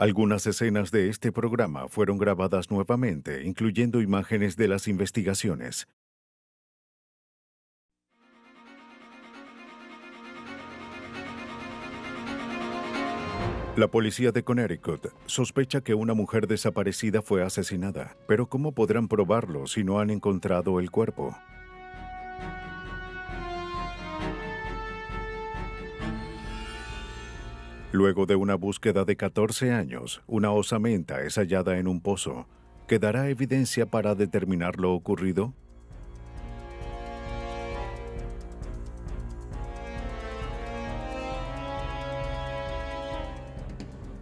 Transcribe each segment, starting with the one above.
Algunas escenas de este programa fueron grabadas nuevamente, incluyendo imágenes de las investigaciones. La policía de Connecticut sospecha que una mujer desaparecida fue asesinada, pero ¿cómo podrán probarlo si no han encontrado el cuerpo? Luego de una búsqueda de 14 años, una osamenta es hallada en un pozo. ¿Quedará evidencia para determinar lo ocurrido?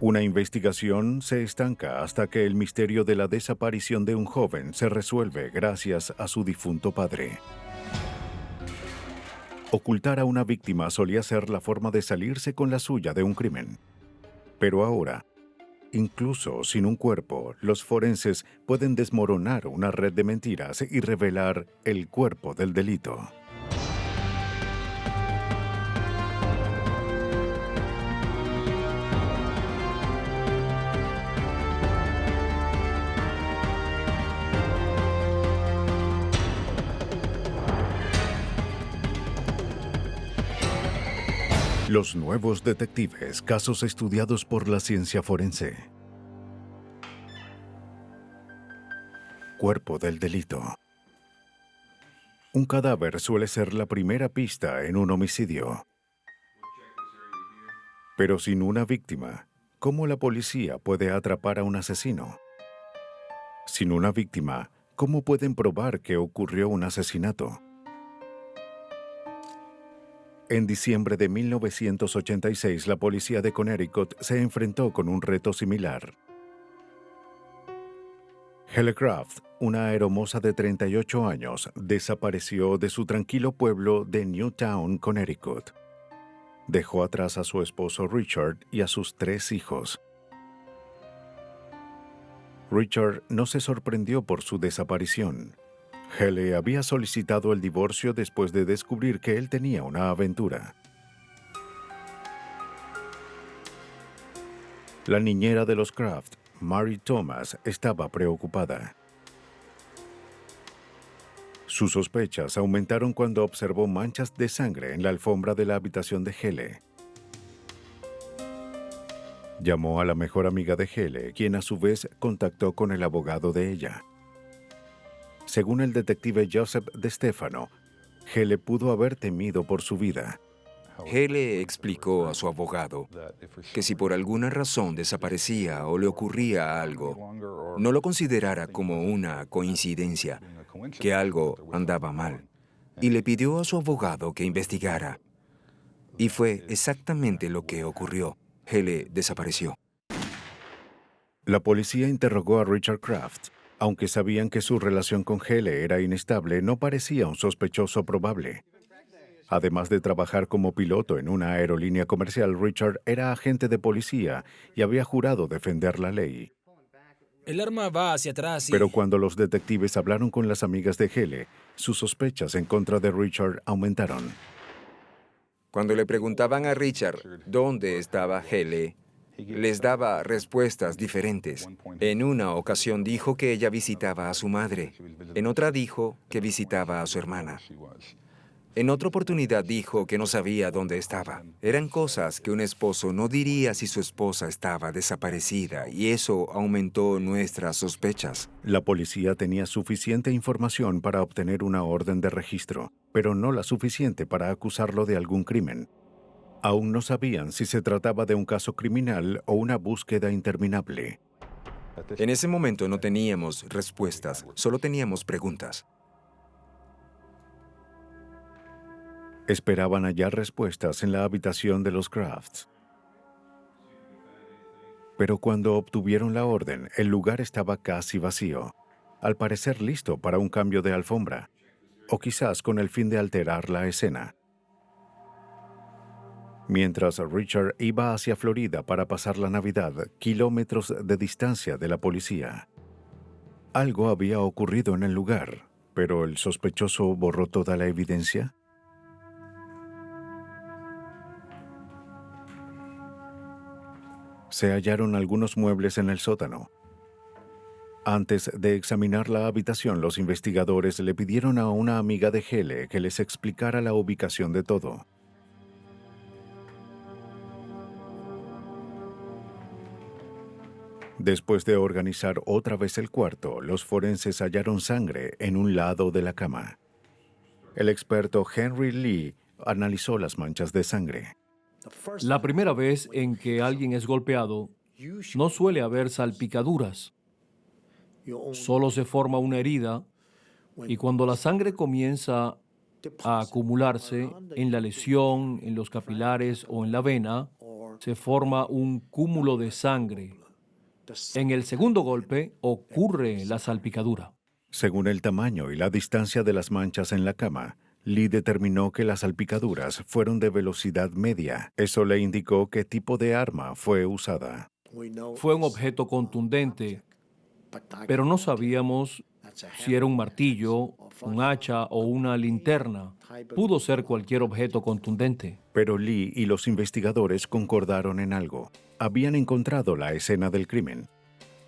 Una investigación se estanca hasta que el misterio de la desaparición de un joven se resuelve gracias a su difunto padre. Ocultar a una víctima solía ser la forma de salirse con la suya de un crimen. Pero ahora, incluso sin un cuerpo, los forenses pueden desmoronar una red de mentiras y revelar el cuerpo del delito. Los nuevos detectives, casos estudiados por la ciencia forense. Cuerpo del delito. Un cadáver suele ser la primera pista en un homicidio. Pero sin una víctima, ¿cómo la policía puede atrapar a un asesino? Sin una víctima, ¿cómo pueden probar que ocurrió un asesinato? En diciembre de 1986, la policía de Connecticut se enfrentó con un reto similar. Hele Craft, una aeromoza de 38 años, desapareció de su tranquilo pueblo de Newtown, Connecticut. Dejó atrás a su esposo Richard y a sus 3 hijos. Richard no se sorprendió por su desaparición. Hele había solicitado el divorcio después de descubrir que él tenía una aventura. La niñera de los Craft, Mary Thomas, estaba preocupada. Sus sospechas aumentaron cuando observó manchas de sangre en la alfombra de la habitación de Hele. Llamó a la mejor amiga de Hele, quien a su vez contactó con el abogado de ella. Según el detective Joseph De Stefano, Hele pudo haber temido por su vida. Hele explicó a su abogado que si por alguna razón desaparecía o le ocurría algo, no lo considerara como una coincidencia, que algo andaba mal, y le pidió a su abogado que investigara. Y fue exactamente lo que ocurrió. Hele desapareció. La policía interrogó a Richard Kraft. Aunque sabían que su relación con Hele era inestable, no parecía un sospechoso probable. Además de trabajar como piloto en una aerolínea comercial, Richard era agente de policía y había jurado defender la ley. El arma va hacia atrás Pero y... cuando los detectives hablaron con las amigas de Hele, sus sospechas en contra de Richard aumentaron. Cuando le preguntaban a Richard dónde estaba Hele, les daba respuestas diferentes. En una ocasión dijo que ella visitaba a su madre. En otra dijo que visitaba a su hermana. En otra oportunidad dijo que no sabía dónde estaba. Eran cosas que un esposo no diría si su esposa estaba desaparecida, y eso aumentó nuestras sospechas. La policía tenía suficiente información para obtener una orden de registro, pero no la suficiente para acusarlo de algún crimen. Aún no sabían si se trataba de un caso criminal o una búsqueda interminable. En ese momento no teníamos respuestas, solo teníamos preguntas. Esperaban hallar respuestas en la habitación de los Crafts. Pero cuando obtuvieron la orden, el lugar estaba casi vacío, al parecer listo para un cambio de alfombra, o quizás con el fin de alterar la escena. Mientras Richard iba hacia Florida para pasar la Navidad, kilómetros de distancia de la policía. Algo había ocurrido en el lugar, pero ¿el sospechoso borró toda la evidencia? Se hallaron algunos muebles en el sótano. Antes de examinar la habitación, los investigadores le pidieron a una amiga de Hele que les explicara la ubicación de todo. Después de organizar otra vez el cuarto, los forenses hallaron sangre en un lado de la cama. El experto Henry Lee analizó las manchas de sangre. La primera vez en que alguien es golpeado, no suele haber salpicaduras. Solo se forma una herida y cuando la sangre comienza a acumularse en la lesión, en los capilares o en la vena, se forma un cúmulo de sangre. En el segundo golpe ocurre la salpicadura. Según el tamaño y la distancia de las manchas en la cama, Lee determinó que las salpicaduras fueron de velocidad media. Eso le indicó qué tipo de arma fue usada. Fue un objeto contundente, pero no sabíamos si era un martillo, un hacha o una linterna. Pudo ser cualquier objeto contundente. Pero Lee y los investigadores concordaron en algo. Habían encontrado la escena del crimen,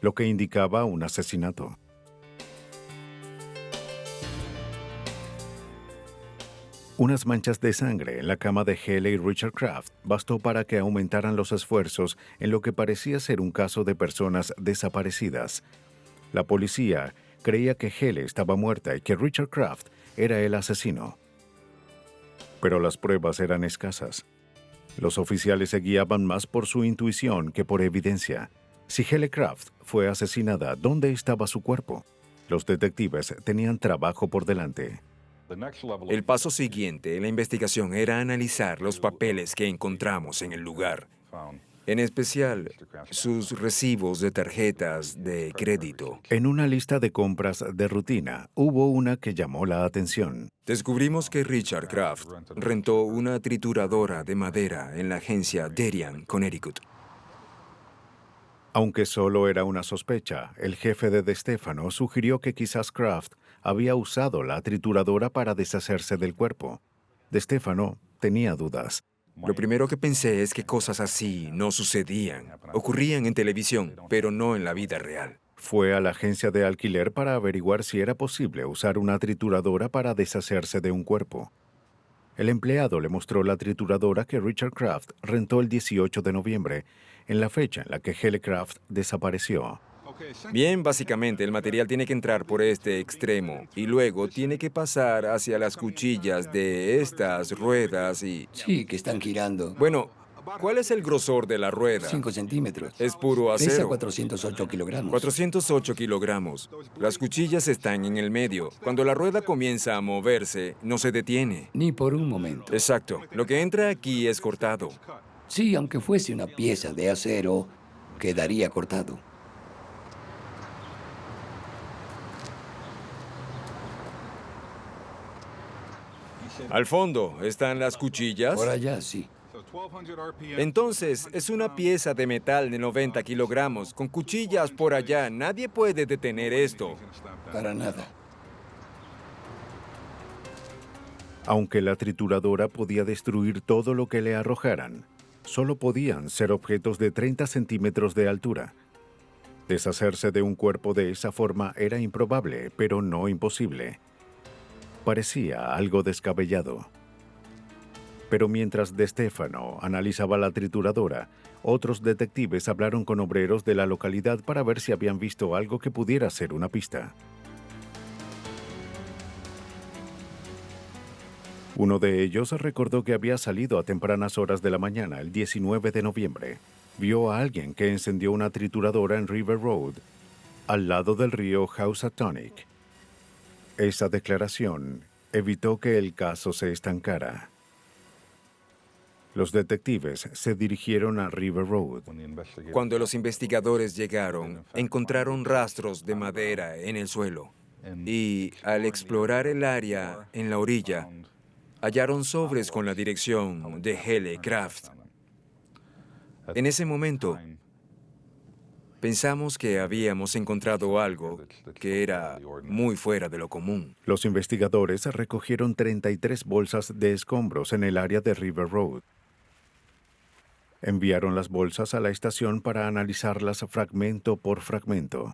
lo que indicaba un asesinato. Unas manchas de sangre en la cama de Hele y Richard Kraft bastó para que aumentaran los esfuerzos en lo que parecía ser un caso de personas desaparecidas. La policía creía que Hele estaba muerta y que Richard Kraft era el asesino. Pero las pruebas eran escasas. Los oficiales se guiaban más por su intuición que por evidencia. Si Hele Kraft fue asesinada, ¿dónde estaba su cuerpo? Los detectives tenían trabajo por delante. El paso siguiente en la investigación era analizar los papeles que encontramos en el lugar, en especial sus recibos de tarjetas de crédito. En una lista de compras de rutina, hubo una que llamó la atención. Descubrimos que Richard Kraft rentó una trituradora de madera en la agencia Darien, Connecticut. Aunque solo era una sospecha, el jefe de DeStefano sugirió que quizás Kraft había usado la trituradora para deshacerse del cuerpo. DeStefano tenía dudas. Lo primero que pensé es que cosas así no sucedían. Ocurrían en televisión, pero no en la vida real. Fue a la agencia de alquiler para averiguar si era posible usar una trituradora para deshacerse de un cuerpo. El empleado le mostró la trituradora que Richard Kraft rentó el 18 de noviembre, en la fecha en la que Hele Kraft desapareció. Bien, básicamente el material tiene que entrar por este extremo y luego tiene que pasar hacia las cuchillas de estas ruedas y... Sí, que están girando. Bueno, ¿cuál es el grosor de la rueda? 5 centímetros. Es puro Pesa acero. 408 kilogramos. 408 kilogramos. Las cuchillas están en el medio. Cuando la rueda comienza a moverse, no se detiene. Ni por un momento. Exacto. Lo que entra aquí es cortado. Sí, aunque fuese una pieza de acero, quedaría cortado. Al fondo están las cuchillas. Por allá, sí. Entonces, es una pieza de metal de 90 kilogramos, con cuchillas por allá. Nadie puede detener esto. Para nada. Aunque la trituradora podía destruir todo lo que le arrojaran, solo podían ser objetos de 30 centímetros de altura. Deshacerse de un cuerpo de esa forma era improbable, pero no imposible. Parecía algo descabellado. Pero mientras DeStefano analizaba la trituradora, otros detectives hablaron con obreros de la localidad para ver si habían visto algo que pudiera ser una pista. Uno de ellos recordó que había salido a tempranas horas de la mañana, el 19 de noviembre. Vio a alguien que encendió una trituradora en River Road, al lado del río Housatonic. Esa declaración evitó que el caso se estancara. Los detectives se dirigieron a River Road. Cuando los investigadores llegaron, encontraron rastros de madera en el suelo. Y al explorar el área en la orilla, hallaron sobres con la dirección de Hele Kraft. En ese momento, pensamos que habíamos encontrado algo que era muy fuera de lo común. Los investigadores recogieron 33 bolsas de escombros en el área de River Road. Enviaron las bolsas a la estación para analizarlas fragmento por fragmento.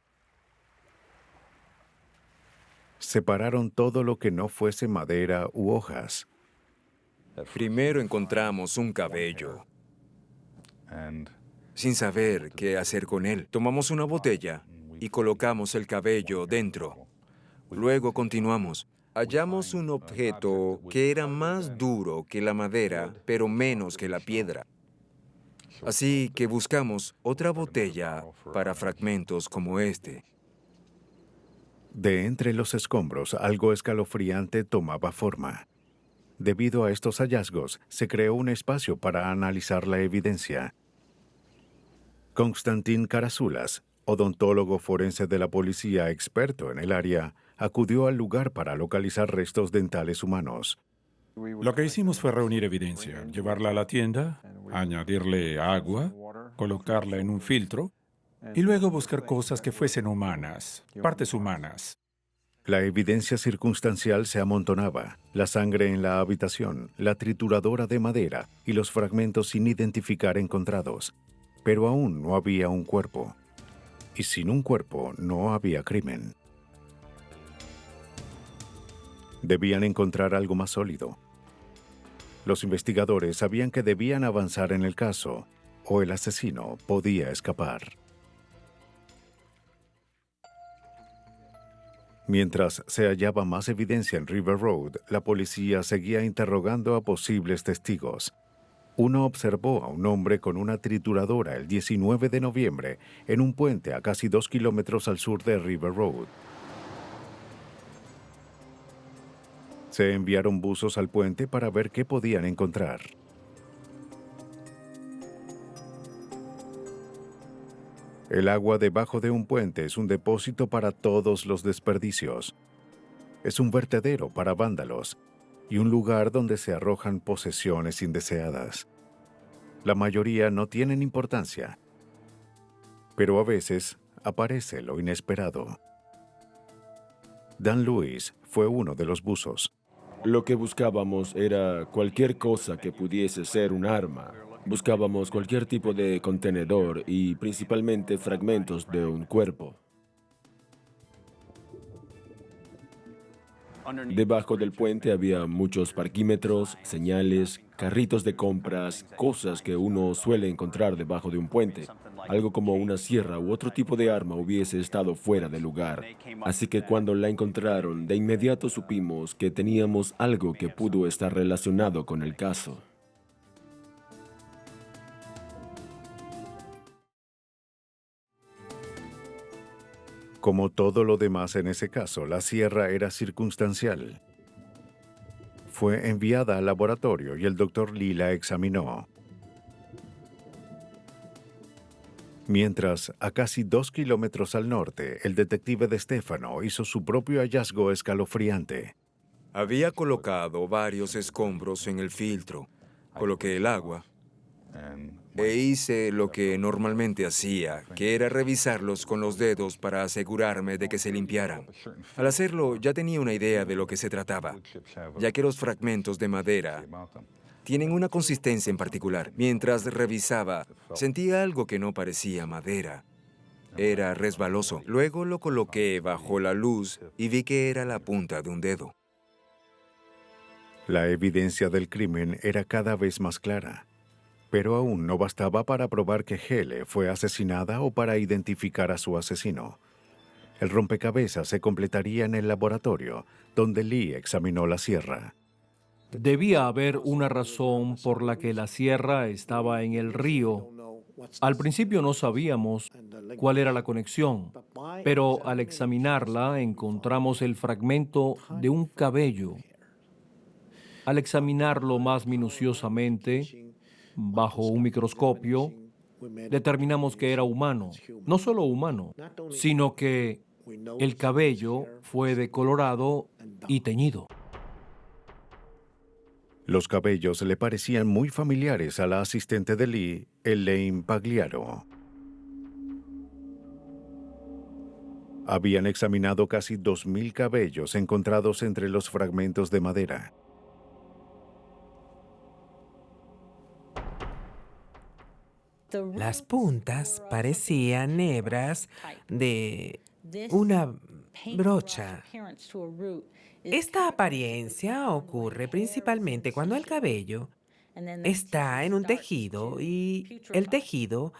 Separaron todo lo que no fuese madera u hojas. Primero encontramos un cabello. Sin saber qué hacer con él, tomamos una botella y colocamos el cabello dentro. Luego continuamos. Hallamos un objeto que era más duro que la madera, pero menos que la piedra. Así que buscamos otra botella para fragmentos como este. De entre los escombros, algo escalofriante tomaba forma. Debido a estos hallazgos, se creó un espacio para analizar la evidencia. Konstantin Karasulas, odontólogo forense de la policía experto en el área, acudió al lugar para localizar restos dentales humanos. Lo que hicimos fue reunir evidencia, llevarla a la tienda, añadirle agua, colocarla en un filtro y luego buscar cosas que fuesen humanas, partes humanas. La evidencia circunstancial se amontonaba, la sangre en la habitación, la trituradora de madera y los fragmentos sin identificar encontrados. Pero aún no había un cuerpo. Y sin un cuerpo no había crimen. Debían encontrar algo más sólido. Los investigadores sabían que debían avanzar en el caso, o el asesino podía escapar. Mientras se hallaba más evidencia en River Road, la policía seguía interrogando a posibles testigos. Uno observó a un hombre con una trituradora el 19 de noviembre en un puente a casi 2 kilómetros al sur de River Road. Se enviaron buzos al puente para ver qué podían encontrar. El agua debajo de un puente es un depósito para todos los desperdicios. Es un vertedero para vándalos y un lugar donde se arrojan posesiones indeseadas. La mayoría no tienen importancia, pero a veces aparece lo inesperado. Dan Lewis fue uno de los buzos. Lo que buscábamos era cualquier cosa que pudiese ser un arma. Buscábamos cualquier tipo de contenedor y principalmente fragmentos de un cuerpo. Debajo del puente había muchos parquímetros, señales, carritos de compras, cosas que uno suele encontrar debajo de un puente. Algo como una sierra u otro tipo de arma hubiese estado fuera de lugar. Así que cuando la encontraron, de inmediato supimos que teníamos algo que pudo estar relacionado con el caso. Como todo lo demás en ese caso, la sierra era circunstancial. Fue enviada al laboratorio y el Dr. Lee la examinó. Mientras, a casi 2 kilómetros al norte, el detective de Stefano hizo su propio hallazgo escalofriante. Había colocado varios escombros en el filtro. Coloqué el agua e hice lo que normalmente hacía, que era revisarlos con los dedos para asegurarme de que se limpiaran. Al hacerlo, ya tenía una idea de lo que se trataba, ya que los fragmentos de madera tienen una consistencia en particular. Mientras revisaba, sentía algo que no parecía madera. Era resbaloso. Luego lo coloqué bajo la luz y vi que era la punta de un dedo. La evidencia del crimen era cada vez más clara. Pero aún no bastaba para probar que Hele fue asesinada o para identificar a su asesino. El rompecabezas se completaría en el laboratorio, donde Lee examinó la sierra. Debía haber una razón por la que la sierra estaba en el río. Al principio no sabíamos cuál era la conexión, pero al examinarla encontramos el fragmento de un cabello. Al examinarlo más minuciosamente, bajo un microscopio, determinamos que era humano. No solo humano, sino que el cabello fue decolorado y teñido. Los cabellos le parecían muy familiares a la asistente de Lee, Elaine Pagliaro. Habían examinado casi 2.000 cabellos encontrados entre los fragmentos de madera. Las puntas parecían hebras de una brocha. Esta apariencia ocurre principalmente cuando el cabello está en un tejido y el tejido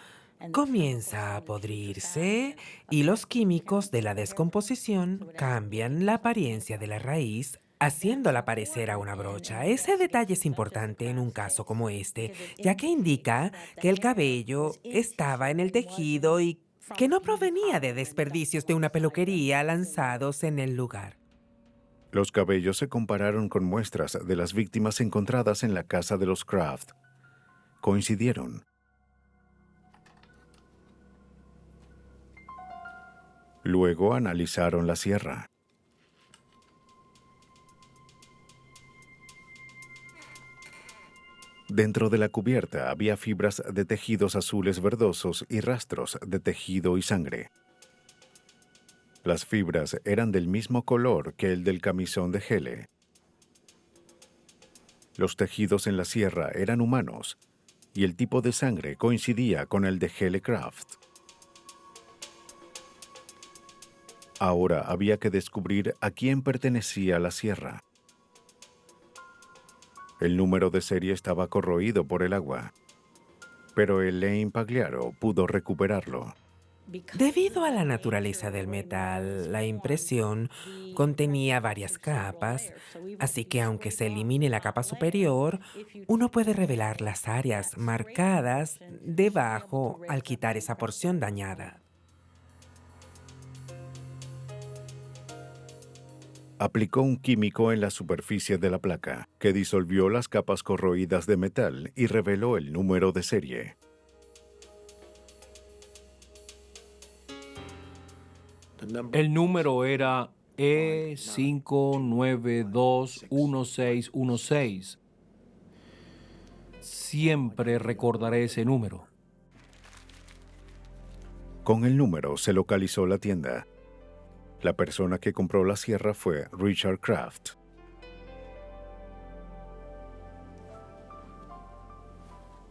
comienza a podrirse y los químicos de la descomposición cambian la apariencia de la raíz, haciéndola parecer a una brocha. Ese detalle es importante en un caso como este, ya que indica que el cabello estaba en el tejido y que no provenía de desperdicios de una peluquería lanzados en el lugar. Los cabellos se compararon con muestras de las víctimas encontradas en la casa de los Kraft. Coincidieron. Luego analizaron la sierra. Dentro de la cubierta había fibras de tejidos azules verdosos y rastros de tejido y sangre. Las fibras eran del mismo color que el del camisón de Hele. Los tejidos en la sierra eran humanos y el tipo de sangre coincidía con el de Hele Craft. Ahora había que descubrir a quién pertenecía la sierra. El número de serie estaba corroído por el agua, pero Elaine Pagliaro pudo recuperarlo. Debido a la naturaleza del metal, la impresión contenía varias capas, así que aunque se elimine la capa superior, uno puede revelar las áreas marcadas debajo al quitar esa porción dañada. Aplicó un químico en la superficie de la placa, que disolvió las capas corroídas de metal y reveló el número de serie. El número era E5921616. Siempre recordaré ese número. Con el número se localizó la tienda. La persona que compró la sierra fue Richard Kraft.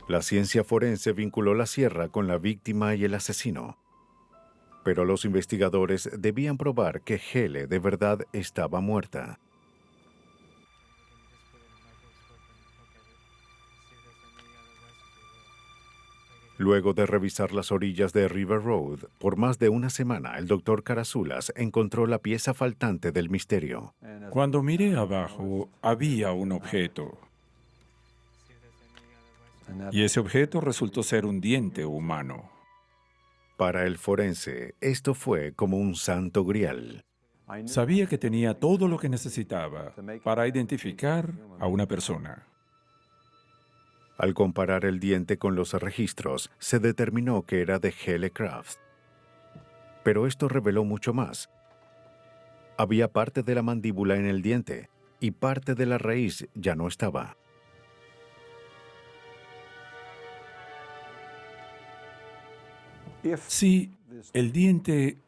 La ciencia forense vinculó la sierra con la víctima y el asesino. Pero los investigadores debían probar que Hele de verdad estaba muerta. Luego de revisar las orillas de River Road por más de una semana, el doctor Carasulas encontró la pieza faltante del misterio. Cuando miré abajo, había un objeto. Y ese objeto resultó ser un diente humano. Para el forense, esto fue como un santo grial. Sabía que tenía todo lo que necesitaba para identificar a una persona. Al comparar el diente con los registros, se determinó que era de Hele Craft. Pero esto reveló mucho más. Había parte de la mandíbula en el diente y parte de la raíz ya no estaba. Si el diente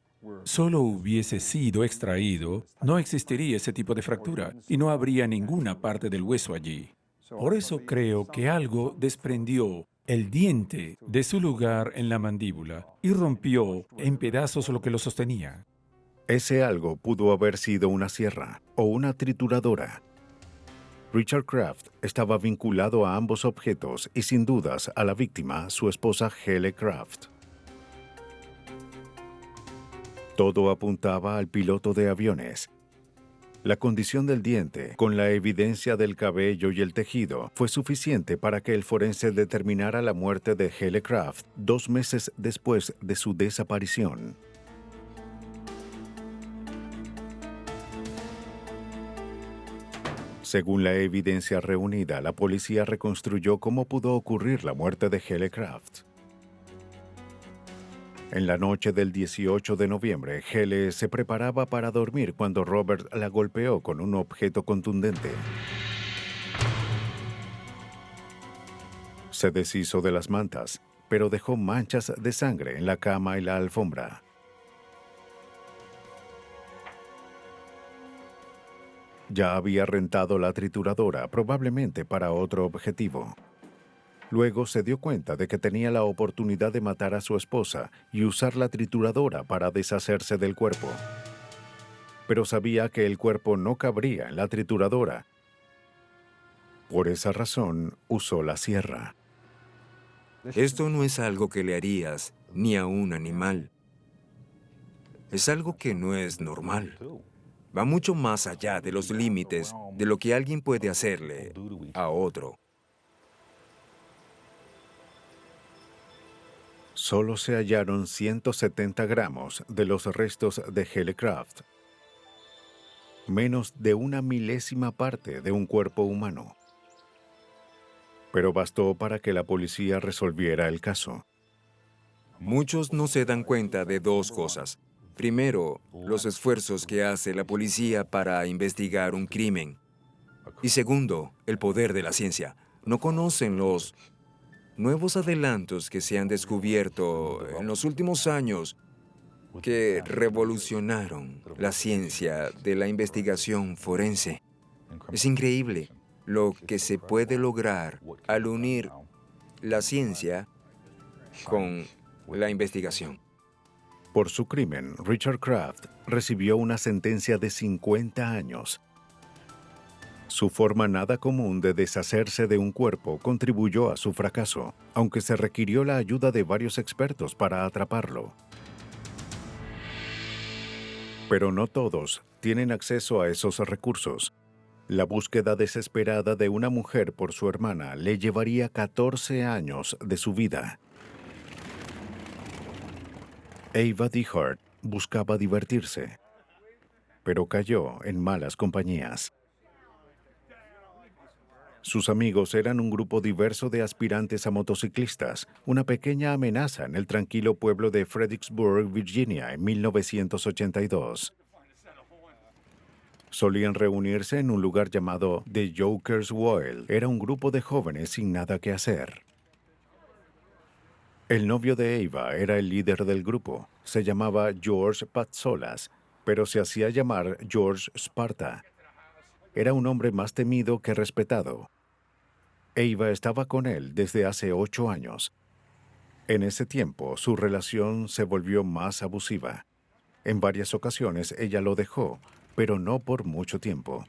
solo hubiese sido extraído, no existiría ese tipo de fractura y no habría ninguna parte del hueso allí. Por eso creo que algo desprendió el diente de su lugar en la mandíbula y rompió en pedazos lo que lo sostenía. Ese algo pudo haber sido una sierra o una trituradora. Richard Kraft estaba vinculado a ambos objetos y sin dudas a la víctima, su esposa Hele Craft. Todo apuntaba al piloto de aviones. La condición del diente, con la evidencia del cabello y el tejido, fue suficiente para que el forense determinara la muerte de Hele Craft 2 meses después de su desaparición. Según la evidencia reunida, la policía reconstruyó cómo pudo ocurrir la muerte de Hele Craft. En la noche del 18 de noviembre, Hele se preparaba para dormir cuando Robert la golpeó con un objeto contundente. Se deshizo de las mantas, pero dejó manchas de sangre en la cama y la alfombra. Ya había rentado la trituradora, probablemente para otro objetivo. Luego se dio cuenta de que tenía la oportunidad de matar a su esposa y usar la trituradora para deshacerse del cuerpo. Pero sabía que el cuerpo no cabría en la trituradora. Por esa razón, usó la sierra. Esto no es algo que le harías ni a un animal. Es algo que no es normal. Va mucho más allá de los límites de lo que alguien puede hacerle a otro. Solo se hallaron 170 gramos de los restos de Hele Craft, menos de una milésima parte de un cuerpo humano. Pero bastó para que la policía resolviera el caso. Muchos no se dan cuenta de dos cosas. Primero, los esfuerzos que hace la policía para investigar un crimen. Y segundo, el poder de la ciencia. No conocen los nuevos adelantos que se han descubierto en los últimos años que revolucionaron la ciencia de la investigación forense. Es increíble lo que se puede lograr al unir la ciencia con la investigación. Por su crimen, Richard Craft recibió una sentencia de 50 años. Su forma nada común de deshacerse de un cuerpo contribuyó a su fracaso, aunque se requirió la ayuda de varios expertos para atraparlo. Pero no todos tienen acceso a esos recursos. La búsqueda desesperada de una mujer por su hermana le llevaría 14 años de su vida. Ava DeHart buscaba divertirse, pero cayó en malas compañías. Sus amigos eran un grupo diverso de aspirantes a motociclistas, una pequeña amenaza en el tranquilo pueblo de Fredericksburg, Virginia, en 1982. Solían reunirse en un lugar llamado The Joker's Wild. Era un grupo de jóvenes sin nada que hacer. El novio de Ava era el líder del grupo. Se llamaba George Patsolas, pero se hacía llamar George Sparta. Era un hombre más temido que respetado. Ava estaba con él desde hace 8 años. En ese tiempo, su relación se volvió más abusiva. En varias ocasiones ella lo dejó, pero no por mucho tiempo.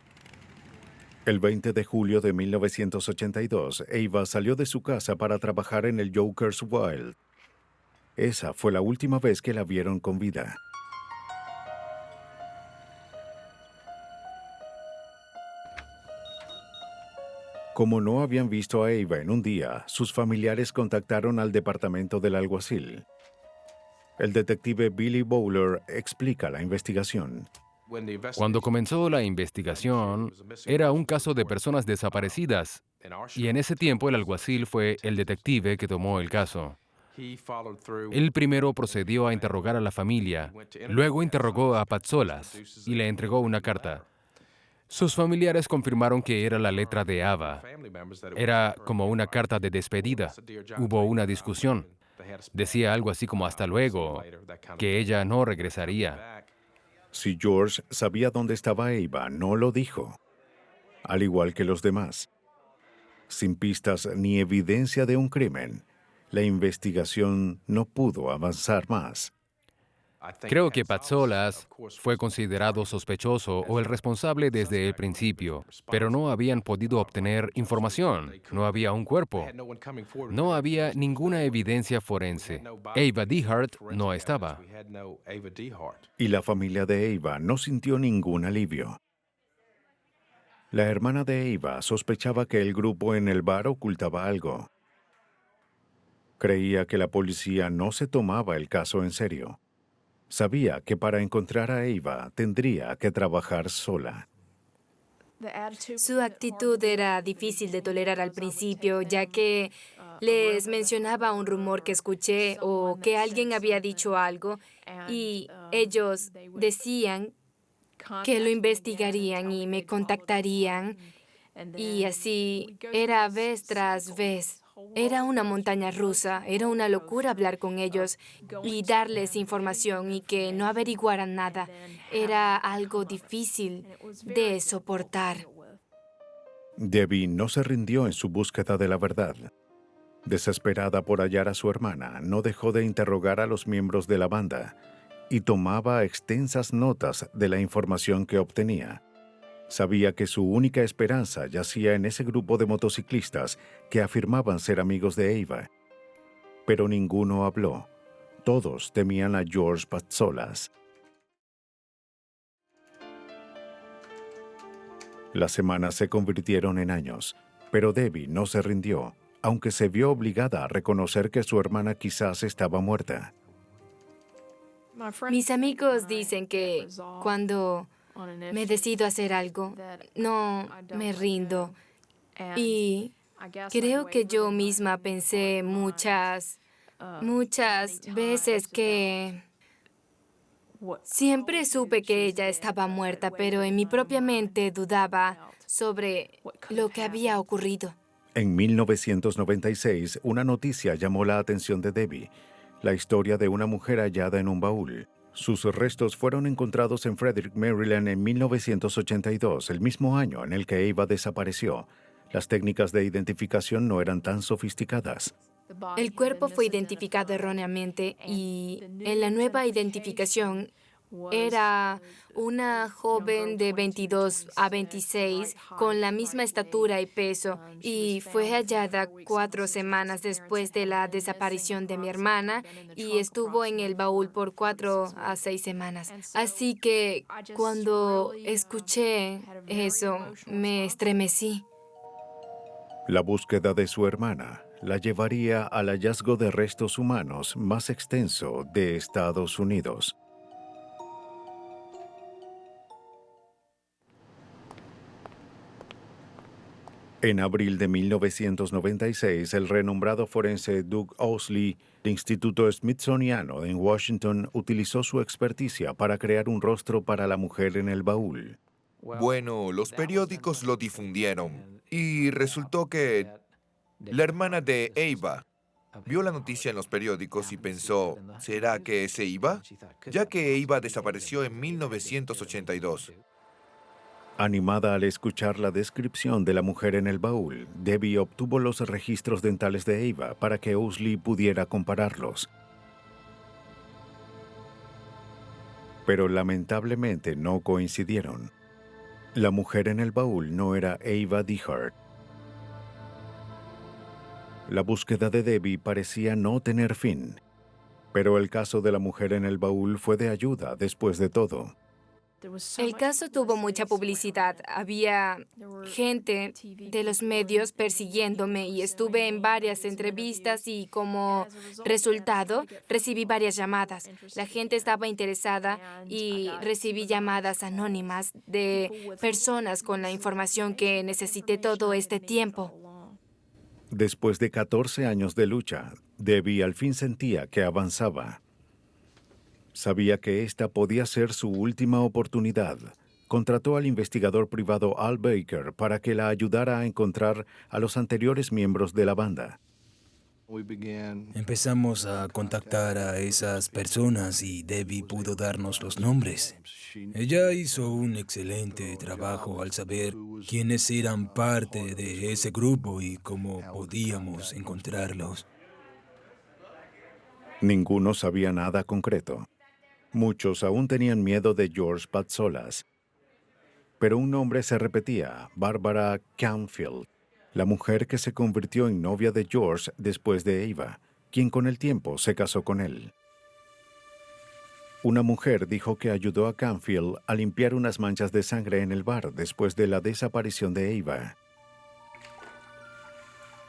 El 20 de julio de 1982, Ava salió de su casa para trabajar en el Joker's Wild. Esa fue la última vez que la vieron con vida. Como no habían visto a Ava en un día, sus familiares contactaron al departamento del alguacil. El detective Billy Bowler explica la investigación. Cuando comenzó la investigación, era un caso de personas desaparecidas, y en ese tiempo el alguacil fue el detective que tomó el caso. Él primero procedió a interrogar a la familia, luego interrogó a Patsolas y le entregó una carta. Sus familiares confirmaron que era la letra de Ava. Era como una carta de despedida. Hubo una discusión. Decía algo así como hasta luego, que ella no regresaría. Si George sabía dónde estaba Ava, no lo dijo, al igual que los demás. Sin pistas ni evidencia de un crimen, la investigación no pudo avanzar más. Creo que Patsolas fue considerado sospechoso o el responsable desde el principio, pero no habían podido obtener información. No había un cuerpo. No había ninguna evidencia forense. Ava DeHart no estaba. Y la familia de Ava no sintió ningún alivio. La hermana de Ava sospechaba que el grupo en el bar ocultaba algo. Creía que la policía no se tomaba el caso en serio. Sabía que para encontrar a Ava tendría que trabajar sola. Su actitud era difícil de tolerar al principio, ya que les mencionaba un rumor que escuché o que alguien había dicho algo y ellos decían que lo investigarían y me contactarían y así era vez tras vez. Era una montaña rusa, era una locura hablar con ellos y darles información y que no averiguaran nada. Era algo difícil de soportar. Debbie no se rindió en su búsqueda de la verdad. Desesperada por hallar a su hermana, no dejó de interrogar a los miembros de la banda y tomaba extensas notas de la información que obtenía. Sabía que su única esperanza yacía en ese grupo de motociclistas que afirmaban ser amigos de Ava. Pero ninguno habló. Todos temían a George Patsolas. Las semanas se convirtieron en años, pero Debbie no se rindió, aunque se vio obligada a reconocer que su hermana quizás estaba muerta. Mis amigos dicen que cuando me decido hacer algo, no me rindo. Y creo que yo misma pensé muchas veces que siempre supe que ella estaba muerta, pero en mi propia mente dudaba sobre lo que había ocurrido. En 1996, una noticia llamó la atención de Debbie, la historia de una mujer hallada en un baúl. Sus restos fueron encontrados en Frederick, Maryland en 1982, el mismo año en el que Ava desapareció. Las técnicas de identificación no eran tan sofisticadas. El cuerpo fue identificado erróneamente y en la nueva identificación era una joven de 22 a 26 con la misma estatura y peso y fue hallada 4 semanas después de la desaparición de mi hermana y estuvo en el baúl por 4 a 6 semanas. Así que cuando escuché eso, me estremecí. La búsqueda de su hermana la llevaría al hallazgo de restos humanos más extenso de Estados Unidos. En abril de 1996, el renombrado forense Doug Owsley del Instituto Smithsoniano en Washington utilizó su experticia para crear un rostro para la mujer en el baúl. Bueno, los periódicos lo difundieron y resultó que la hermana de Ava vio la noticia en los periódicos y pensó, ¿será que es Ava? Ya que Ava desapareció en 1982. Animada al escuchar la descripción de la mujer en el baúl, Debbie obtuvo los registros dentales de Ava para que Owsley pudiera compararlos. Pero lamentablemente no coincidieron. La mujer en el baúl no era Ava DeHart. La búsqueda de Debbie parecía no tener fin, pero el caso de la mujer en el baúl fue de ayuda después de todo. El caso tuvo mucha publicidad. Había gente de los medios persiguiéndome y estuve en varias entrevistas y como resultado recibí varias llamadas. La gente estaba interesada y recibí llamadas anónimas de personas con la información que necesité todo este tiempo. Después de 14 años de lucha, Debbie al fin sentía que avanzaba. Sabía que esta podía ser su última oportunidad. Contrató al investigador privado Al Baker para que la ayudara a encontrar a los anteriores miembros de la banda. Empezamos a contactar a esas personas y Debbie pudo darnos los nombres. Ella hizo un excelente trabajo al saber quiénes eran parte de ese grupo y cómo podíamos encontrarlos. Ninguno sabía nada concreto. Muchos aún tenían miedo de George Patsolas. Pero un nombre se repetía, Barbara Canfield, la mujer que se convirtió en novia de George después de Ava, quien con el tiempo se casó con él. Una mujer dijo que ayudó a Canfield a limpiar unas manchas de sangre en el bar después de la desaparición de Ava.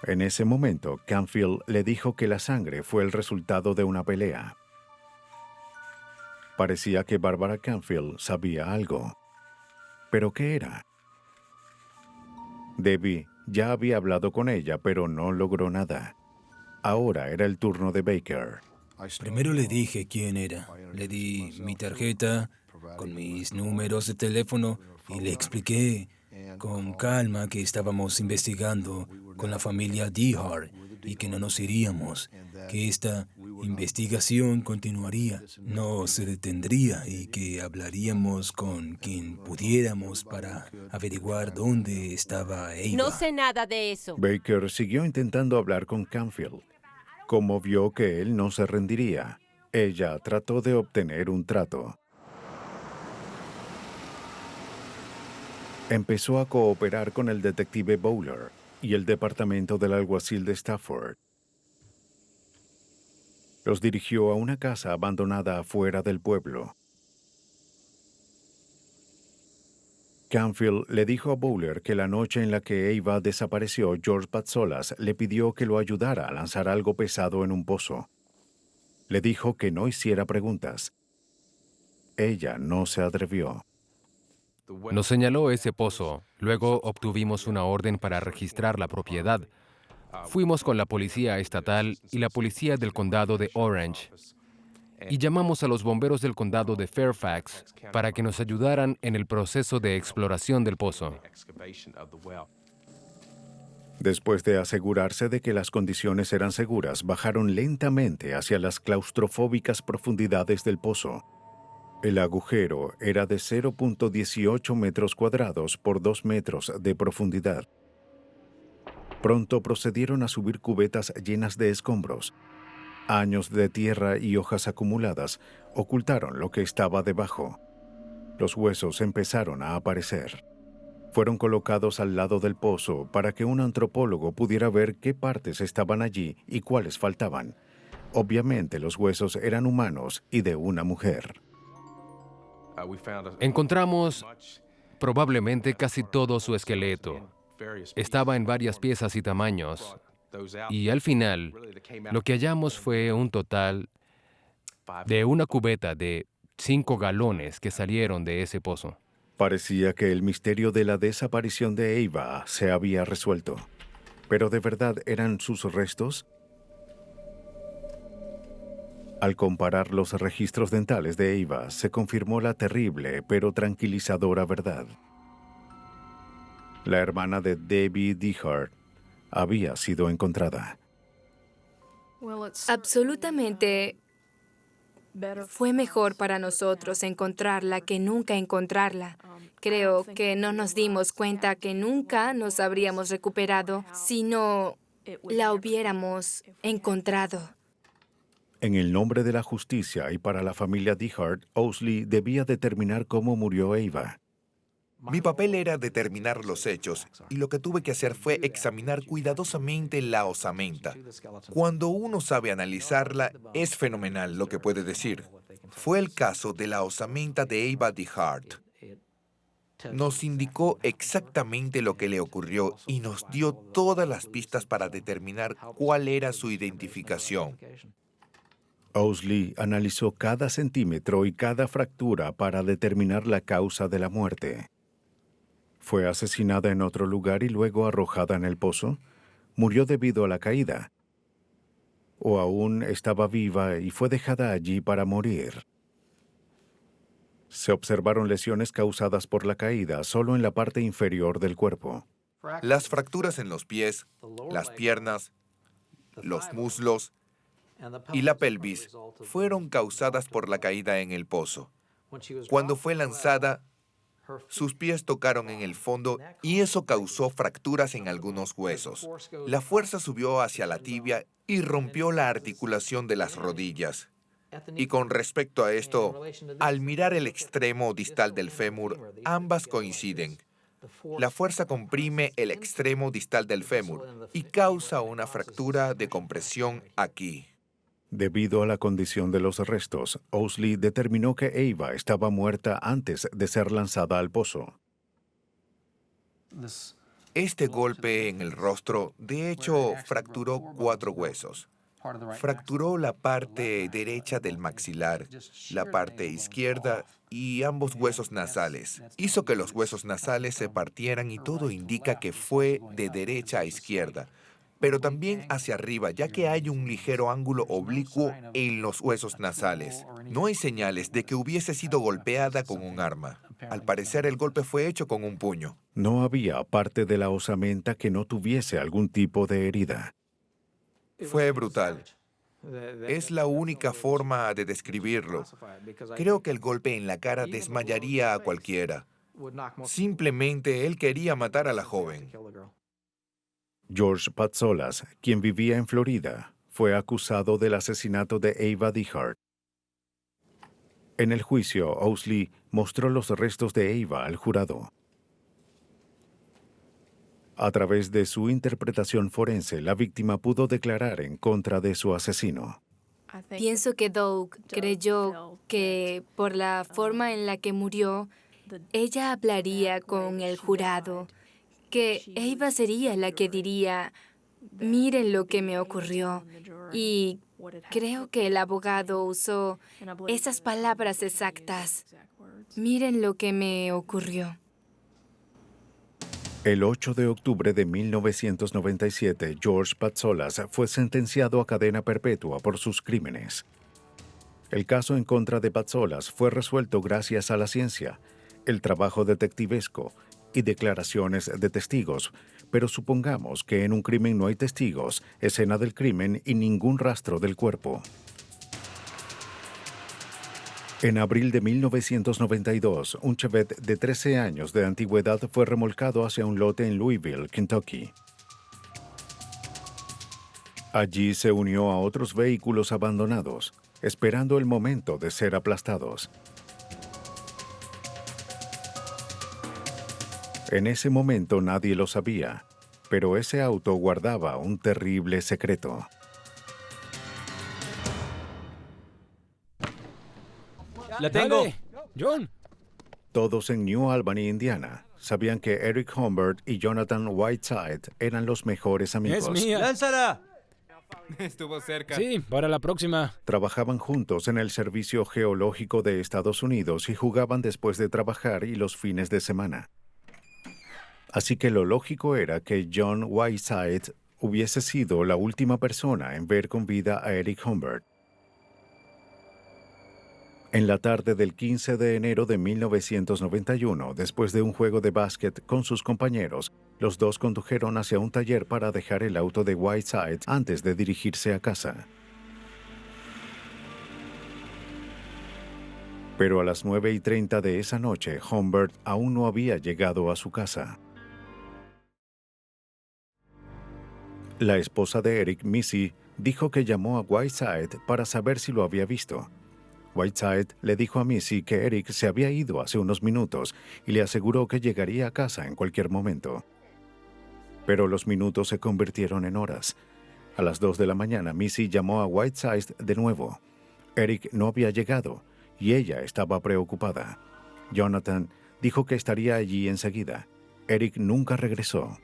En ese momento, Canfield le dijo que la sangre fue el resultado de una pelea. Parecía que Barbara Canfield sabía algo. ¿Pero qué era? Debbie ya había hablado con ella, pero no logró nada. Ahora era el turno de Baker. Primero le dije quién era. Le di mi tarjeta con mis números de teléfono y le expliqué con calma que estábamos investigando con la familia DeHart y que no nos iríamos, que esta investigación continuaría, no se detendría y que hablaríamos con quien pudiéramos para averiguar dónde estaba Ava. No sé nada de eso. Baker siguió intentando hablar con Canfield. Como vio que él no se rendiría, ella trató de obtener un trato. Empezó a cooperar con el detective Bowler y el departamento del alguacil de Stafford. Los dirigió a una casa abandonada afuera del pueblo. Canfield le dijo a Bowler que la noche en la que Ava desapareció, George Patsolas le pidió que lo ayudara a lanzar algo pesado en un pozo. Le dijo que no hiciera preguntas. Ella no se atrevió. Nos señaló ese pozo. Luego obtuvimos una orden para registrar la propiedad. Fuimos con la policía estatal y la policía del condado de Orange. Y llamamos a los bomberos del condado de Fairfax para que nos ayudaran en el proceso de exploración del pozo. Después de asegurarse de que las condiciones eran seguras, bajaron lentamente hacia las claustrofóbicas profundidades del pozo. El agujero era de 0.18 metros cuadrados por 2 metros de profundidad. Pronto procedieron a subir cubetas llenas de escombros. Años de tierra y hojas acumuladas ocultaron lo que estaba debajo. Los huesos empezaron a aparecer. Fueron colocados al lado del pozo para que un antropólogo pudiera ver qué partes estaban allí y cuáles faltaban. Obviamente los huesos eran humanos y de una mujer. Encontramos probablemente casi todo su esqueleto. Estaba en varias piezas y tamaños. Y al final, lo que hallamos fue un total de una cubeta de 5 galones que salieron de ese pozo. Parecía que el misterio de la desaparición de Ava se había resuelto. ¿Pero de verdad eran sus restos? Al comparar los registros dentales de Ava, se confirmó la terrible pero tranquilizadora verdad. La hermana de Debbie Dihart había sido encontrada. Absolutamente fue mejor para nosotros encontrarla que nunca encontrarla. Creo que no nos dimos cuenta que nunca nos habríamos recuperado si no la hubiéramos encontrado. En el nombre de la justicia y para la familia Dihart, Owsley debía determinar cómo murió Ava. Mi papel era determinar los hechos, y lo que tuve que hacer fue examinar cuidadosamente la osamenta. Cuando uno sabe analizarla, es fenomenal lo que puede decir. Fue el caso de la osamenta de Ava Dihart. Nos indicó exactamente lo que le ocurrió y nos dio todas las pistas para determinar cuál era su identificación. Owsley analizó cada centímetro y cada fractura para determinar la causa de la muerte. ¿Fue asesinada en otro lugar y luego arrojada en el pozo? ¿Murió debido a la caída? ¿O aún estaba viva y fue dejada allí para morir? Se observaron lesiones causadas por la caída solo en la parte inferior del cuerpo. Las fracturas en los pies, las piernas, los muslos y la pelvis fueron causadas por la caída en el pozo. Cuando fue lanzada, sus pies tocaron en el fondo y eso causó fracturas en algunos huesos. La fuerza subió hacia la tibia y rompió la articulación de las rodillas. Y con respecto a esto, al mirar el extremo distal del fémur, ambas coinciden. La fuerza comprime el extremo distal del fémur y causa una fractura de compresión aquí. Debido a la condición de los restos, Owsley determinó que Ava estaba muerta antes de ser lanzada al pozo. Este golpe en el rostro, de hecho, fracturó 4 huesos. Fracturó la parte derecha del maxilar, la parte izquierda y ambos huesos nasales. Hizo que los huesos nasales se partieran y todo indica que fue de derecha a izquierda, pero también hacia arriba, ya que hay un ligero ángulo oblicuo en los huesos nasales. No hay señales de que hubiese sido golpeada con un arma. Al parecer, el golpe fue hecho con un puño. No había parte de la osamenta que no tuviese algún tipo de herida. Fue brutal. Es la única forma de describirlo. Creo que el golpe en la cara desmayaría a cualquiera. Simplemente él quería matar a la joven. George Patsolas, quien vivía en Florida, fue acusado del asesinato de Ava DeHart. En el juicio, Owsley mostró los restos de Ava al jurado. A través de su interpretación forense, la víctima pudo declarar en contra de su asesino. Pienso que Doug creyó que por la forma en la que murió, ella hablaría con el jurado, que Ava sería la que diría, miren lo que me ocurrió. Y creo que el abogado usó esas palabras exactas. Miren lo que me ocurrió. El 8 de octubre de 1997, George Patsolas fue sentenciado a cadena perpetua por sus crímenes. El caso en contra de Patsolas fue resuelto gracias a la ciencia, el trabajo detectivesco y declaraciones de testigos, pero supongamos que en un crimen no hay testigos, escena del crimen y ningún rastro del cuerpo. En abril de 1992, un Chevette de 13 años de antigüedad fue remolcado hacia un lote en Louisville, Kentucky. Allí se unió a otros vehículos abandonados, esperando el momento de ser aplastados. En ese momento nadie lo sabía, pero ese auto guardaba un terrible secreto. ¡La tengo! ¡John! Todos en New Albany, Indiana, sabían que Eric Humbert y Jonathan Whiteside eran los mejores amigos. ¡Es mía! ¡Lánzala! Estuvo cerca. Sí, para la próxima. Trabajaban juntos en el Servicio Geológico de Estados Unidos y jugaban después de trabajar y los fines de semana. Así que lo lógico era que John Whiteside hubiese sido la última persona en ver con vida a Eric Humbert. En la tarde del 15 de enero de 1991, después de un juego de básquet con sus compañeros, los dos condujeron hacia un taller para dejar el auto de Whiteside antes de dirigirse a casa. Pero a las 9:30 de esa noche, Humbert aún no había llegado a su casa. La esposa de Eric, Missy, dijo que llamó a Whiteside para saber si lo había visto. Whiteside le dijo a Missy que Eric se había ido hace unos minutos y le aseguró que llegaría a casa en cualquier momento. Pero los minutos se convirtieron en horas. A las 2 de la mañana, Missy llamó a Whiteside de nuevo. Eric no había llegado y ella estaba preocupada. Jonathan dijo que estaría allí enseguida. Eric nunca regresó.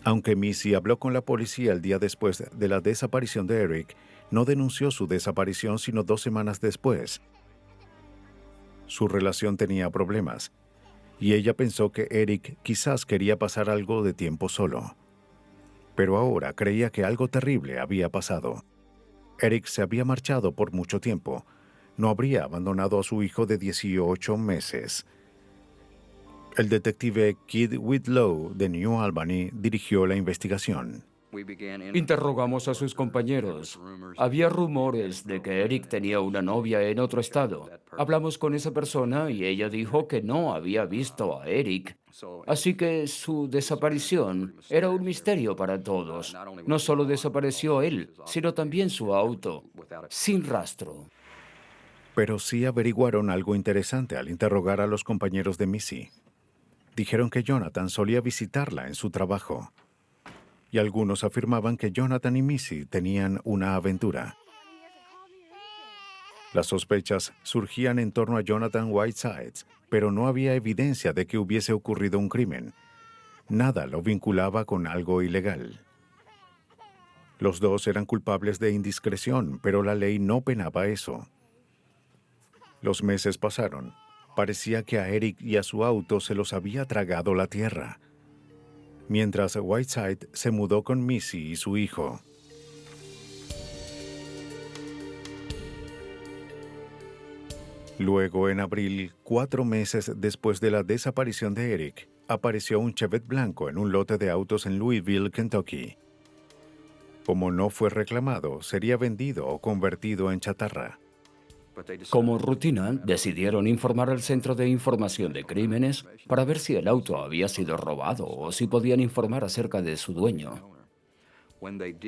Aunque Missy habló con la policía el día después de la desaparición de Eric, no denunció su desaparición sino 2 semanas después. Su relación tenía problemas, y ella pensó que Eric quizás quería pasar algo de tiempo solo. Pero ahora creía que algo terrible había pasado. Eric se había marchado por mucho tiempo. No habría abandonado a su hijo de 18 meses. El detective Kid Whitlow de New Albany dirigió la investigación. Interrogamos a sus compañeros. Había rumores de que Eric tenía una novia en otro estado. Hablamos con esa persona y ella dijo que no había visto a Eric. Así que su desaparición era un misterio para todos. No solo desapareció él, sino también su auto, sin rastro. Pero sí averiguaron algo interesante al interrogar a los compañeros de Missy. Dijeron que Jonathan solía visitarla en su trabajo. Y algunos afirmaban que Jonathan y Missy tenían una aventura. Las sospechas surgían en torno a Jonathan Whiteside, pero no había evidencia de que hubiese ocurrido un crimen. Nada lo vinculaba con algo ilegal. Los dos eran culpables de indiscreción, pero la ley no penaba eso. Los meses pasaron. Parecía que a Eric y a su auto se los había tragado la tierra. Mientras Whiteside se mudó con Missy y su hijo. Luego, en abril, 4 meses después de la desaparición de Eric, apareció un Chevette blanco en un lote de autos en Louisville, Kentucky. Como no fue reclamado, sería vendido o convertido en chatarra. Como rutina, decidieron informar al Centro de Información de Crímenes para ver si el auto había sido robado o si podían informar acerca de su dueño.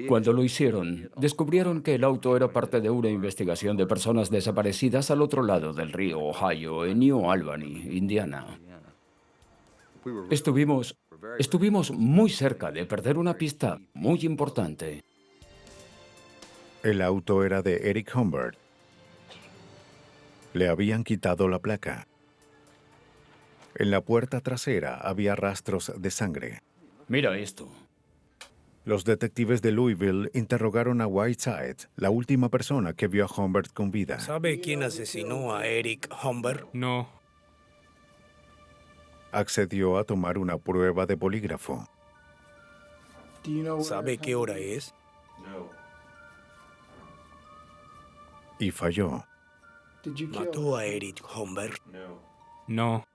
Cuando lo hicieron, descubrieron que el auto era parte de una investigación de personas desaparecidas al otro lado del río Ohio, en New Albany, Indiana. Estuvimos muy cerca de perder una pista muy importante. El auto era de Eric Humbert. Le habían quitado la placa. En la puerta trasera había rastros de sangre. Mira esto. Los detectives de Louisville interrogaron a Whiteside, la última persona que vio a Humbert con vida. ¿Sabe quién asesinó a Eric Humbert? No. Accedió a tomar una prueba de polígrafo. ¿Sabe qué hora es? Y falló. ¿Mató a Eric Humbert? No.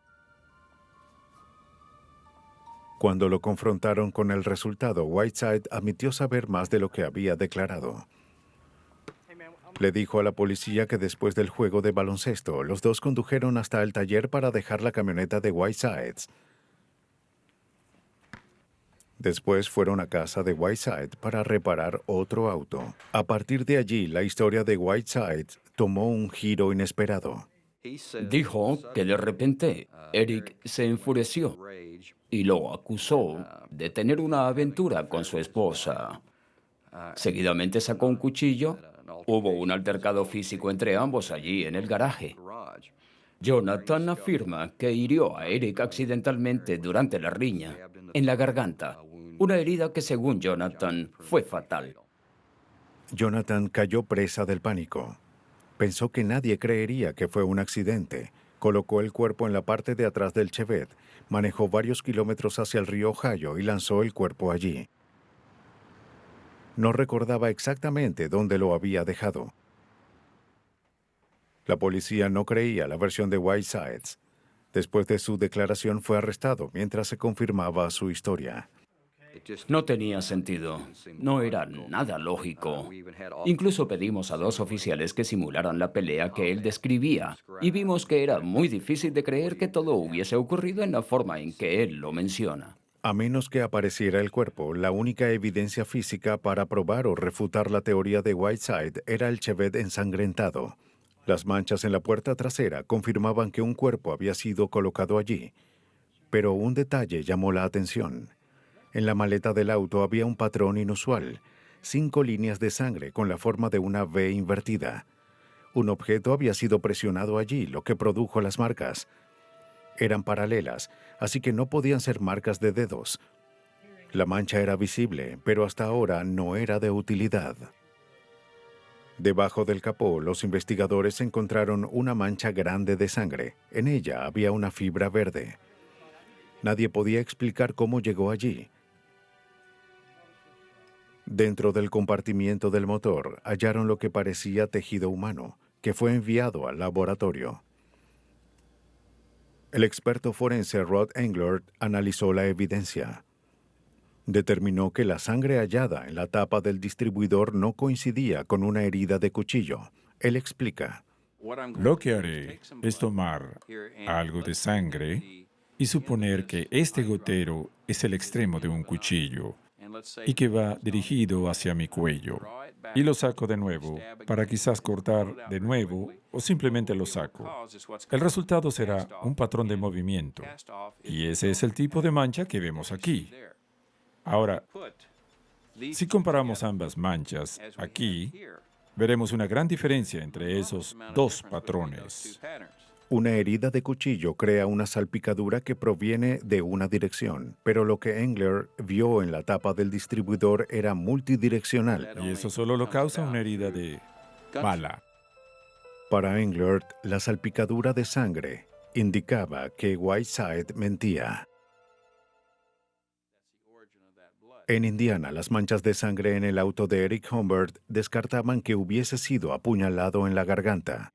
Cuando lo confrontaron con el resultado, Whiteside admitió saber más de lo que había declarado. Le dijo a la policía que después del juego de baloncesto, los dos condujeron hasta el taller para dejar la camioneta de Whiteside. Después fueron a casa de Whiteside para reparar otro auto. A partir de allí, la historia de Whiteside tomó un giro inesperado. Dijo que de repente Eric se enfureció y lo acusó de tener una aventura con su esposa. Seguidamente sacó un cuchillo. Hubo un altercado físico entre ambos allí en el garaje. Jonathan afirma que hirió a Eric accidentalmente durante la riña, en la garganta, una herida que según Jonathan fue fatal. Jonathan cayó presa del pánico. Pensó que nadie creería que fue un accidente. Colocó el cuerpo en la parte de atrás del Chevette, manejó varios kilómetros hacia el río Ohio y lanzó el cuerpo allí. No recordaba exactamente dónde lo había dejado. La policía no creía la versión de Whiteside. Después de su declaración fue arrestado mientras se confirmaba su historia. No tenía sentido. No era nada lógico. Incluso pedimos a 2 oficiales que simularan la pelea que él describía y vimos que era muy difícil de creer que todo hubiese ocurrido en la forma en que él lo menciona. A menos que apareciera el cuerpo, la única evidencia física para probar o refutar la teoría de Whiteside era el Chevette ensangrentado. Las manchas en la puerta trasera confirmaban que un cuerpo había sido colocado allí. Pero un detalle llamó la atención. En la maleta del auto había un patrón inusual: 5 líneas de sangre con la forma de una V invertida. Un objeto había sido presionado allí, lo que produjo las marcas. Eran paralelas, así que no podían ser marcas de dedos. La mancha era visible, pero hasta ahora no era de utilidad. Debajo del capó, los investigadores encontraron una mancha grande de sangre. En ella había una fibra verde. Nadie podía explicar cómo llegó allí. Dentro del compartimiento del motor hallaron lo que parecía tejido humano, que fue enviado al laboratorio. El experto forense Rod Englert analizó la evidencia. Determinó que la sangre hallada en la tapa del distribuidor no coincidía con una herida de cuchillo. Él explica: Lo que haré es tomar algo de sangre y suponer que este gotero es el extremo de un cuchillo y que va dirigido hacia mi cuello. Y lo saco de nuevo para quizás cortar de nuevo o simplemente lo saco. El resultado será un patrón de movimiento. Y ese es el tipo de mancha que vemos aquí. Ahora, si comparamos ambas manchas aquí, veremos una gran diferencia entre esos 2 patrones. Una herida de cuchillo crea una salpicadura que proviene de una dirección, pero lo que Englert vio en la tapa del distribuidor era multidireccional. Y eso solo lo causa una herida de bala. Para Englert, la salpicadura de sangre indicaba que Whiteside mentía. En Indiana, las manchas de sangre en el auto de Eric Humbert descartaban que hubiese sido apuñalado en la garganta.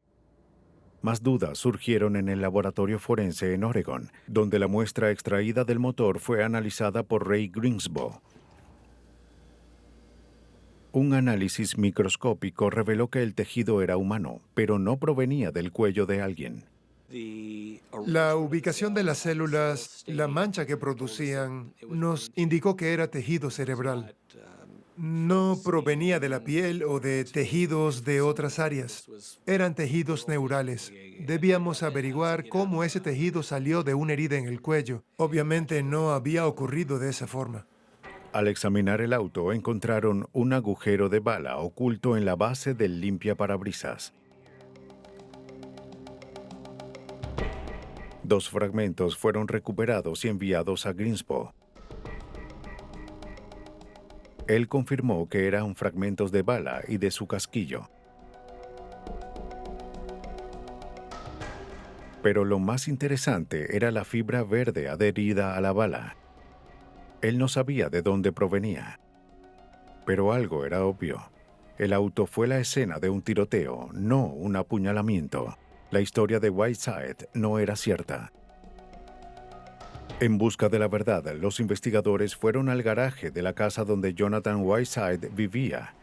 Más dudas surgieron en el laboratorio forense en Oregon, donde la muestra extraída del motor fue analizada por Ray Greensbo. Un análisis microscópico reveló que el tejido era humano, pero no provenía del cuello de alguien. La ubicación de las células, la mancha que producían, nos indicó que era tejido cerebral. No provenía de la piel o de tejidos de otras áreas. Eran tejidos neurales. Debíamos averiguar cómo ese tejido salió de una herida en el cuello. Obviamente no había ocurrido de esa forma. Al examinar el auto, encontraron un agujero de bala oculto en la base del limpiaparabrisas. 2 fragmentos fueron recuperados y enviados a Greenspo. Él confirmó que eran fragmentos de bala y de su casquillo. Pero lo más interesante era la fibra verde adherida a la bala. Él no sabía de dónde provenía. Pero algo era obvio. El auto fue la escena de un tiroteo, no un apuñalamiento. La historia de Whiteside no era cierta. En busca de la verdad, los investigadores fueron al garaje de la casa donde Jonathan Whiteside vivía,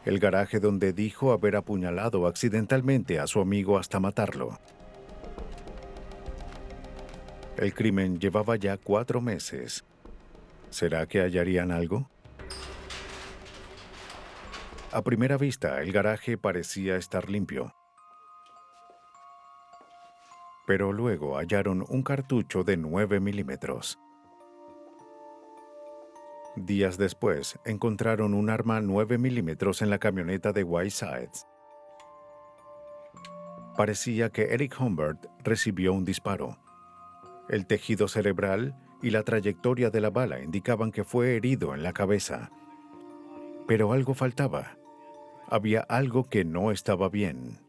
el garaje donde dijo haber apuñalado accidentalmente a su amigo hasta matarlo. El crimen llevaba ya 4 meses. ¿Será que hallarían algo? A primera vista, el garaje parecía estar limpio. Pero luego hallaron un cartucho de 9 milímetros. Días después, encontraron un arma 9 milímetros en la camioneta de Whiteside. Parecía que Eric Humbert recibió un disparo. El tejido cerebral y la trayectoria de la bala indicaban que fue herido en la cabeza. Pero algo faltaba. Había algo que no estaba bien.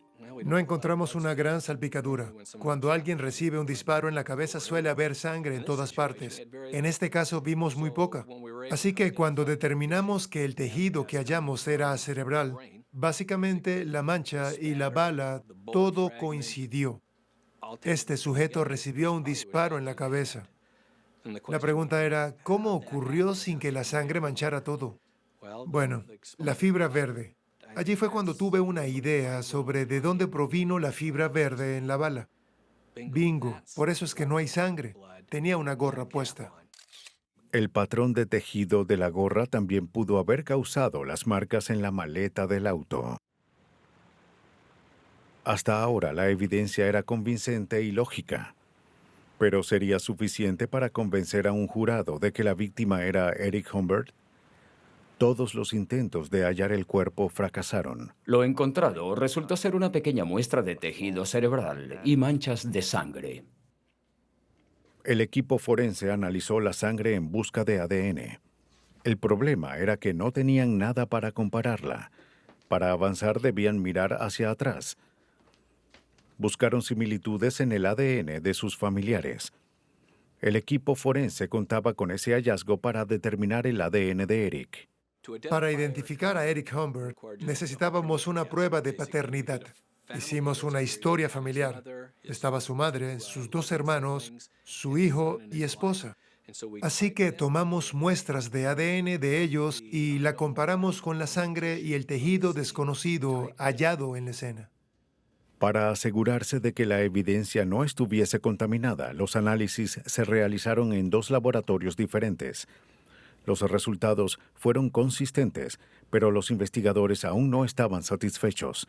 No encontramos una gran salpicadura. Cuando alguien recibe un disparo en la cabeza suele haber sangre en todas partes. En este caso vimos muy poca. Así que cuando determinamos que el tejido que hallamos era cerebral, básicamente la mancha y la bala, todo coincidió. Este sujeto recibió un disparo en la cabeza. La pregunta era, ¿cómo ocurrió sin que la sangre manchara todo? Bueno, la fibra verde. Allí fue cuando tuve una idea sobre de dónde provino la fibra verde en la bala. Bingo, por eso es que no hay sangre. Tenía una gorra puesta. El patrón de tejido de la gorra también pudo haber causado las marcas en la maleta del auto. Hasta ahora la evidencia era convincente y lógica. ¿Pero sería suficiente para convencer a un jurado de que la víctima era Eric Humbert? Todos los intentos de hallar el cuerpo fracasaron. Lo encontrado resultó ser una pequeña muestra de tejido cerebral y manchas de sangre. El equipo forense analizó la sangre en busca de ADN. El problema era que no tenían nada para compararla. Para avanzar debían mirar hacia atrás. Buscaron similitudes en el ADN de sus familiares. El equipo forense contaba con ese hallazgo para determinar el ADN de Eric. Para identificar a Eric Humbert, necesitábamos una prueba de paternidad. Hicimos una historia familiar. Estaba su madre, sus 2 hermanos, su hijo y esposa. Así que tomamos muestras de ADN de ellos y la comparamos con la sangre y el tejido desconocido hallado en la escena. Para asegurarse de que la evidencia no estuviese contaminada, los análisis se realizaron en 2 laboratorios diferentes. Los resultados fueron consistentes, pero los investigadores aún no estaban satisfechos.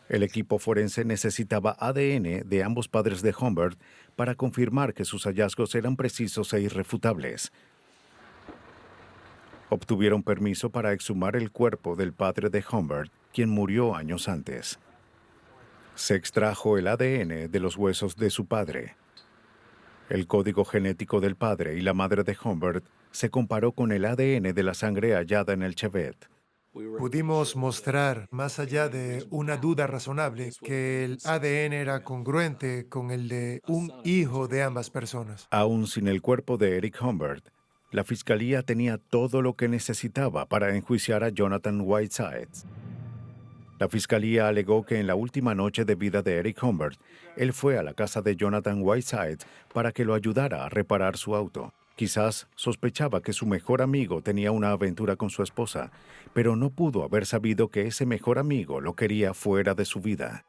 El equipo forense necesitaba ADN de ambos padres de Humbert para confirmar que sus hallazgos eran precisos e irrefutables. Obtuvieron permiso para exhumar el cuerpo del padre de Humbert, quien murió años antes. Se extrajo el ADN de los huesos de su padre. El código genético del padre y la madre de Humbert se comparó con el ADN de la sangre hallada en el Chevette. Pudimos mostrar, más allá de una duda razonable, que el ADN era congruente con el de un hijo de ambas personas. Aún sin el cuerpo de Eric Humbert, la fiscalía tenía todo lo que necesitaba para enjuiciar a Jonathan Whiteside. La fiscalía alegó que en la última noche de vida de Eric Humbert, él fue a la casa de Jonathan Whiteside para que lo ayudara a reparar su auto, Quizás sospechaba que su mejor amigo tenía una aventura con su esposa, pero no pudo haber sabido que ese mejor amigo lo quería fuera de su vida.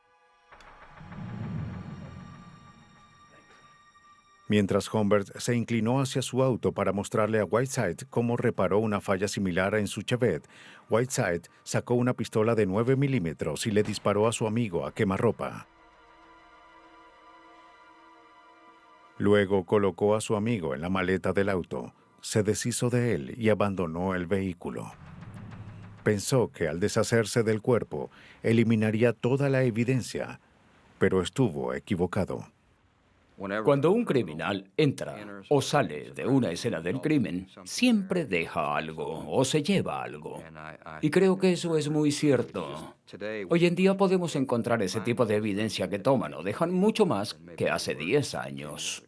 Mientras Humbert se inclinó hacia su auto para mostrarle a Whiteside cómo reparó una falla similar en su Chevette, Whiteside sacó una pistola de 9 milímetros y le disparó a su amigo a quemarropa. Luego colocó a su amigo en la maleta del auto, se deshizo de él y abandonó el vehículo. Pensó que al deshacerse del cuerpo, eliminaría toda la evidencia, pero estuvo equivocado. Cuando un criminal entra o sale de una escena del crimen, siempre deja algo o se lleva algo. Y creo que eso es muy cierto. Hoy en día podemos encontrar ese tipo de evidencia que toman o dejan mucho más que hace 10 años.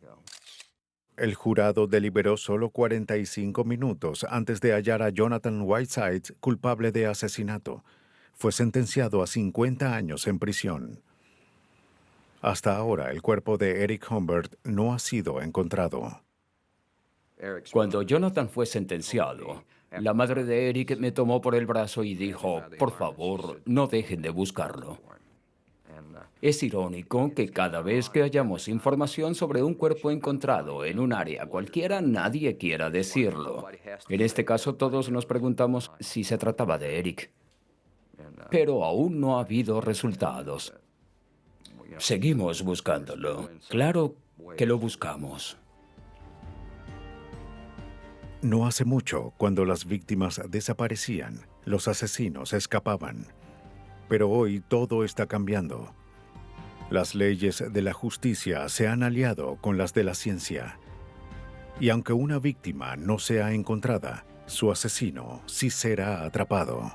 El jurado deliberó solo 45 minutos antes de hallar a Jonathan Whiteside culpable de asesinato. Fue sentenciado a 50 años en prisión. Hasta ahora, el cuerpo de Eric Humbert no ha sido encontrado. Cuando Jonathan fue sentenciado, la madre de Eric me tomó por el brazo y dijo, por favor, no dejen de buscarlo. Es irónico que cada vez que hayamos información sobre un cuerpo encontrado en un área cualquiera, nadie quiera decirlo. En este caso, todos nos preguntamos si se trataba de Eric. Pero aún no ha habido resultados. Seguimos buscándolo. Claro que lo buscamos. No hace mucho, cuando las víctimas desaparecían, los asesinos escapaban. Pero hoy todo está cambiando. Las leyes de la justicia se han aliado con las de la ciencia. Y aunque una víctima no sea encontrada, su asesino sí será atrapado.